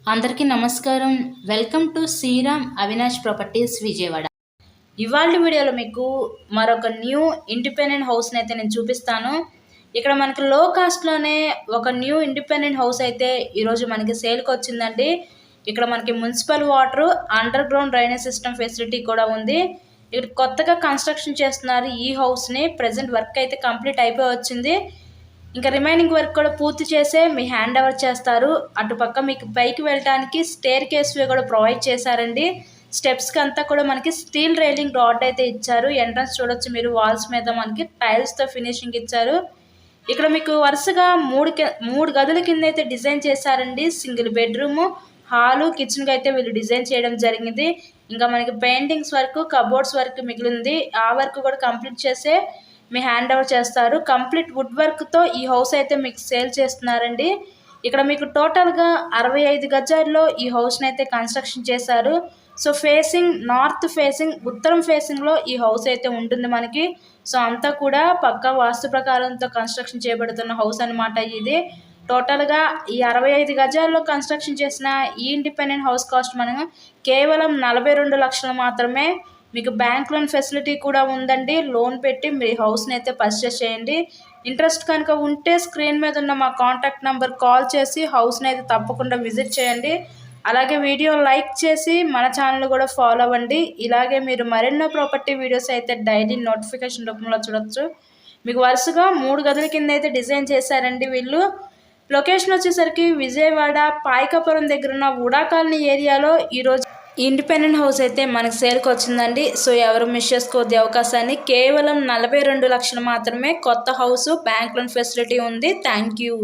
అందరికీ నమస్కారం. Welcome to Sriram Avinash properties Vijayawada. ఇవాళ వీడియోలో మీకు మరొక న్యూ ఇండిపెండెంట్ హౌస్ని అయితే నేను చూపిస్తాను. ఇక్కడ మనకి లో కాస్ట్లోనే ఒక న్యూ ఇండిపెండెంట్ హౌస్ అయితే ఈరోజు మనకి సేల్కి వచ్చిందండి. ఇక్కడ మనకి municipal water, under ground drainage system facility కూడా ఉంది. ఇక్కడ కొత్తగా కన్స్ట్రక్షన్ చేస్తున్నారు ఈ హౌస్ని. ప్రజెంట్ వర్క్ అయితే కంప్లీట్ అయిపోయి వచ్చింది. ఇంకా రిమైనింగ్ వర్క్ కూడా పూర్తి చేసే మీ హ్యాండ్ ఓవర్ చేస్తారు. అటుపక్క మీకు పైకి వెళ్ళడానికి స్టేర్ కేస్వే కూడా ప్రొవైడ్ చేశారండి. స్టెప్స్కి అంతా కూడా మనకి స్టీల్ రైలింగ్ రాడ్ అయితే ఇచ్చారు. ఎంట్రన్స్ చూడొచ్చు మీరు, వాల్స్ మీద మనకి టైల్స్తో ఫినిషింగ్ ఇచ్చారు. ఇక్కడ మీకు వరుసగా మూడు గదుల కింద అయితే డిజైన్ చేశారండి. సింగిల్ బెడ్రూమ్, హాలు, కిచెన్కి అయితే వీళ్ళు డిజైన్ చేయడం జరిగింది. ఇంకా మనకి పెయింటింగ్స్ వర్క్, కబోర్డ్స్ వర్క్ మిగిలింది. ఆ వర్క్ కూడా కంప్లీట్ చేసే మీ హ్యాండ్ ఓవర్ చేస్తారు. కంప్లీట్ వుడ్ వర్క్తో ఈ హౌస్ అయితే మీకు సేల్ చేస్తున్నారండి. ఇక్కడ మీకు టోటల్గా 65 గజాల్లో ఈ హౌస్ని అయితే కన్స్ట్రక్షన్ చేశారు. సో ఫేసింగ్ నార్త్ ఫేసింగ్, ఉత్తరం ఫేసింగ్లో ఈ హౌస్ అయితే ఉంటుంది మనకి. సో అంతా కూడా పక్కా వాస్తు ప్రకారంతో కన్స్ట్రక్షన్ చేయబడుతున్న హౌస్ అనమాట ఇది. టోటల్గా ఈ 65 గజాల్లో కన్స్ట్రక్షన్ చేసిన ఈ ఇండిపెండెంట్ హౌస్ కాస్ట్ మనం కేవలం 42 లక్షలు మాత్రమే. మీకు బ్యాంక్ లోన్ ఫెసిలిటీ కూడా ఉందండి. లోన్ పెట్టి మీ హౌస్ని అయితే పర్చేస్ చేయండి. ఇంట్రెస్ట్ కనుక ఉంటే స్క్రీన్ మీద ఉన్న మా కాంటాక్ట్ నెంబర్ కాల్ చేసి హౌస్ని అయితే తప్పకుండా విజిట్ చేయండి. అలాగే వీడియో లైక్ చేసి మన ఛానల్ కూడా ఫాలో అవ్వండి. ఇలాగే మీరు మరెన్నో ప్రాపర్టీ వీడియోస్ అయితే డైలీ నోటిఫికేషన్ రూపంలో చూడొచ్చు. మీకు వరుసగా 3 గదుల కింద అయితే డిజైన్ చేశారండి వీళ్ళు. లొకేషన్ వచ్చేసరికి విజయవాడ పాయకాపురం దగ్గర ఉన్న వుడా కాలనీ ఏరియాలో ఈరోజు ఇండిపెండెంట్ హౌస్ అయితే మనకు సేల్కి వచ్చిందండి. సో ఎవరు మిస్ చేసుకోవద్దు అవకాశాన్ని. కేవలం 42 లక్షలు మాత్రమే. కొత్త హౌస్, బ్యాంక్ లోన్ ఫెసిలిటీ ఉంది. Thank you.